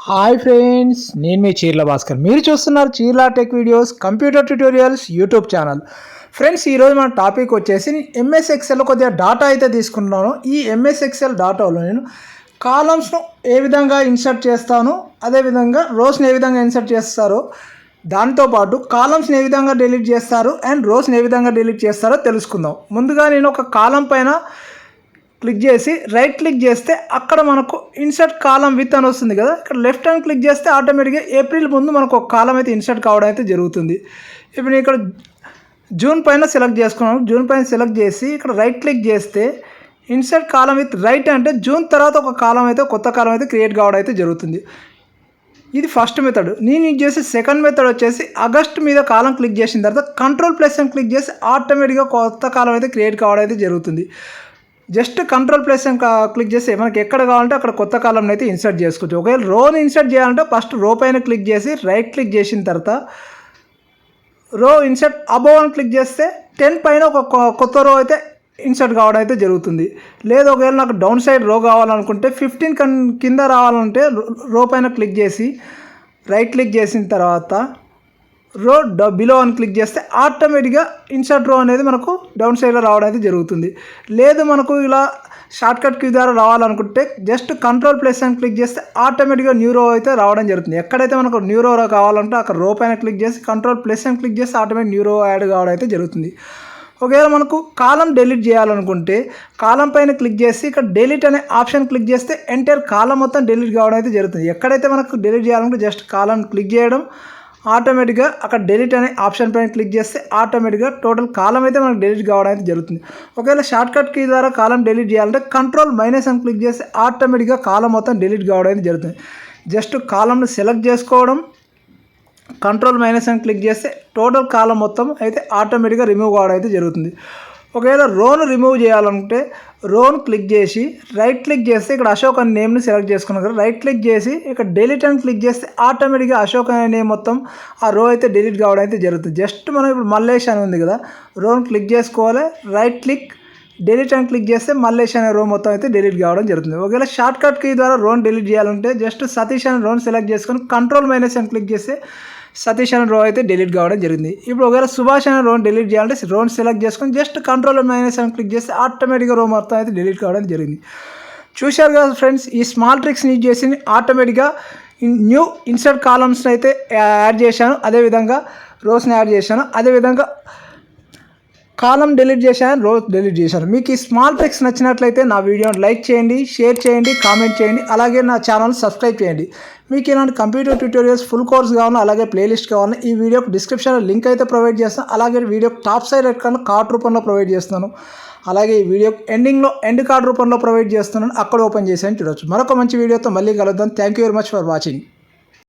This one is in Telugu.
హాయ్ ఫ్రెండ్స్, నేను మీ చీర్ల భాస్కర్. మీరు చూస్తున్నారు Cheerla tech videos computer tutorials YouTube channel. Friends, ఈరోజు మన టాపిక్ వచ్చేసి ఎంఎస్ ఎక్సెల్లో కొద్దిగా డాటా అయితే తీసుకుంటున్నాను. ఈ ఎంఎస్ ఎక్సెల్ డాటాలో నేను కాలమ్స్ను ఏ విధంగా ఇన్సర్ట్ చేస్తాను, అదేవిధంగా రోస్ని ఏ విధంగా ఇన్సర్ట్ చేస్తారో, దాంతోపాటు కాలమ్స్ని ఏ విధంగా డిలీట్ చేస్తారు అండ్ రోస్ని ఏ విధంగా డిలీట్ చేస్తారో తెలుసుకుందాం. ముందుగా నేను ఒక కాలం పైన క్లిక్ చేసి రైట్ క్లిక్ చేస్తే అక్కడ మనకు ఇన్సర్ట్ కాలం విత్ అని వస్తుంది కదా. ఇక్కడ లెఫ్ట్ హ్యాండ్ క్లిక్ చేస్తే ఆటోమేటిక్గా ఏప్రిల్ ముందు మనకు ఒక కాలం అయితే ఇన్సర్ట్ కావడం అయితే జరుగుతుంది. ఇప్పుడు నేను ఇక్కడ జూన్ పైన సెలెక్ట్ చేసుకున్నాను. జూన్ పైన సెలెక్ట్ చేసి ఇక్కడ రైట్ క్లిక్ చేస్తే ఇన్సర్ట్ కాలం విత్ రైట్ అంటే జూన్ తర్వాత ఒక కాలం అయితే కొత్త కాలం అయితే క్రియేట్ కావడం అయితే జరుగుతుంది. ఇది ఫస్ట్ మెథడ్. నేను యూజ్ చేసే సెకండ్ మెథడ్ వచ్చేసి ఆగస్ట్ మీద కాలం క్లిక్ చేసిన తర్వాత కంట్రోల్+ అని క్లిక్ చేసి ఆటోమేటిక్గా కొత్త కాలం అయితే క్రియేట్ కావడం అయితే జరుగుతుంది. జస్ట్ కంట్రోల్+ అని క్లిక్ చేసి మనకి ఎక్కడ కావాలంటే అక్కడ కొత్త కాలంని అయితే ఇన్సర్ట్ చేసుకోవచ్చు. ఒకవేళ రోని ఇన్సర్ట్ చేయాలంటే ఫస్ట్ రో పైన క్లిక్ చేసి రైట్ క్లిక్ చేసిన తర్వాత రో ఇన్సర్ట్ అబోవ్ అని క్లిక్ చేస్తే 10 పైన ఒక కొత్త రో అయితే ఇన్సర్ట్ కావడం అయితే జరుగుతుంది. లేదు ఒకవేళ నాకు డౌన్ సైడ్ రో కావాలనుకుంటే 15 కింద రావాలంటే రో పైన క్లిక్ చేసి రైట్ క్లిక్ చేసిన తర్వాత రో బిలో అని క్లిక్ చేస్తే ఆటోమేటిక్గా ఇన్సర్ట్ రో అనేది మనకు డౌన్ సైడ్లో రావడం అయితే జరుగుతుంది. లేదు మనకు ఇలా షార్ట్కట్ కీ ద్వారా రావాలనుకుంటే జస్ట్ కంట్రోల్+ అని క్లిక్ చేస్తే ఆటోమేటిక్గా న్యూ రో అయితే రావడం జరుగుతుంది. ఎక్కడైతే మనకు న్యూ రో కావాలంటే అక్కడ రో పైన క్లిక్ చేసి కంట్రోల్+ అని క్లిక్ చేస్తే ఆటోమేటిక్ న్యూ రో యాడ్ కావడం అయితే జరుగుతుంది. ఒకవేళ మనకు కాలం డిలీట్ చేయాలనుకుంటే కాలం పైన క్లిక్ చేసి ఇక్కడ డిలీట్ అనే ఆప్షన్ క్లిక్ చేస్తే ఎంటైర్ కాలం మొత్తం డిలీట్ కావడం అయితే జరుగుతుంది. ఎక్కడైతే మనకు డిలీట్ చేయాలంటే జస్ట్ కాలం క్లిక్ చేయడం, ఆటోమేటిక్గా అక్కడ డిలీట్ అనే ఆప్షన్ పైన క్లిక్ చేస్తే ఆటోమేటిక్గా టోటల్ కాలం అయితే మనకు డిలీట్ కావడం అయితే జరుగుతుంది. ఒకవేళ షార్ట్కట్ కీ ద్వారా కాలం డిలీట్ చేయాలంటే కంట్రోల్- అని క్లిక్ చేస్తే ఆటోమేటిక్గా కాలం మొత్తం డిలీట్ కావడం అయితే జరుగుతుంది. జస్ట్ కాలంని సెలెక్ట్ చేసుకోవడం, కంట్రోల్- అని క్లిక్ చేస్తే టోటల్ కాలం మొత్తం అయితే ఆటోమేటిక్గా రిమూవ్ కావడం అయితే జరుగుతుంది. ఒకవేళ రోను రిమూవ్ చేయాలంటే రోను క్లిక్ చేసి రైట్ క్లిక్ చేస్తే ఇక్కడ అశోక్ అనే నేమ్ని సెలెక్ట్ చేసుకున్నాం కదా. రైట్ క్లిక్ చేసి ఇక్కడ డిలీట్ అని క్లిక్ చేస్తే ఆటోమేటిక్గా అశోక్ అనే నేమ్ మొత్తం ఆ రో అయితే డిలీట్ కావడం అయితే జరుగుతుంది. జస్ట్ మనం ఇప్పుడు మల్లేష్ అని ఉంది కదా, రోను క్లిక్ చేసుకోవాలి, రైట్ క్లిక్ డిలీట్ అని క్లిక్ చేస్తే మల్లేష్ అనే రో మొత్తం అయితే డిలీట్ కావడం జరుగుతుంది. ఒకవేళ షార్ట్కట్ కీ ద్వారా రోన్ డిలీట్ చేయాలంటే జస్ట్ సతీష్ అనే రోన్ సెలెక్ట్ చేసుకొని కంట్రోల్- అని క్లిక్ చేస్తే సతీష్ అనే రో అయితే డిలీట్ కావడం జరిగింది. ఇప్పుడు ఒకవేళ సుభాష్ అనే రోన్ డిలీట్ చేయాలంటే రోన్ సెలెక్ట్ చేసుకొని జస్ట్ కంట్రోల్- అని క్లిక్ చేస్తే ఆటోమేటిక్గా రో మొత్తం అయితే డిలీట్ కావడం జరిగింది. చూశారు కదా ఫ్రెండ్స్, ఈ స్మాల్ ట్రిక్స్ని యూజ్ చేసి ఆటోమేటిక్గా న్యూ ఇన్సర్ట్ కాలమ్స్ని అయితే యాడ్ చేశాను, అదేవిధంగా రోస్ని యాడ్ చేశాను, అదేవిధంగా కాలం డిలీట్ చేశాను, రోస్ డిలీట్ చేశాను. మీకు ఈ స్మాల్ ట్రిక్స్ నచ్చినట్లయితే నా వీడియోని లైక్ చేయండి, షేర్ చేయండి, కామెంట్ చేయండి, అలాగే నా ఛానల్ సబ్స్క్రైబ్ చేయండి. మీకు ఇలాంటి కంప్యూటర్ ట్యూటోరియల్స్ ఫుల్ కోర్స్ కావాలన్నా అలాగే ప్లేలిస్ట్ కావాలన్నా ఈ వీడియోకి డిస్క్రిప్షన్లో లింక్ అయితే ప్రొవైడ్ చేస్తాను. అలాగే వీడియో టాప్ సైడ్ కార్డ్ రూపంలో ప్రొవైడ్ చేస్తున్నాను. అలాగే ఈ వీడియో ఎండింగ్లో ఎండ్ కార్డ్ రూపంలో ప్రొవైడ్ చేస్తున్నాను, అక్కడ ఓపెన్ చేసి చూడవచ్చు. మరొక మంచి వీడియోతో మళ్ళీ కలుద్దాం. Thank you very much for watching.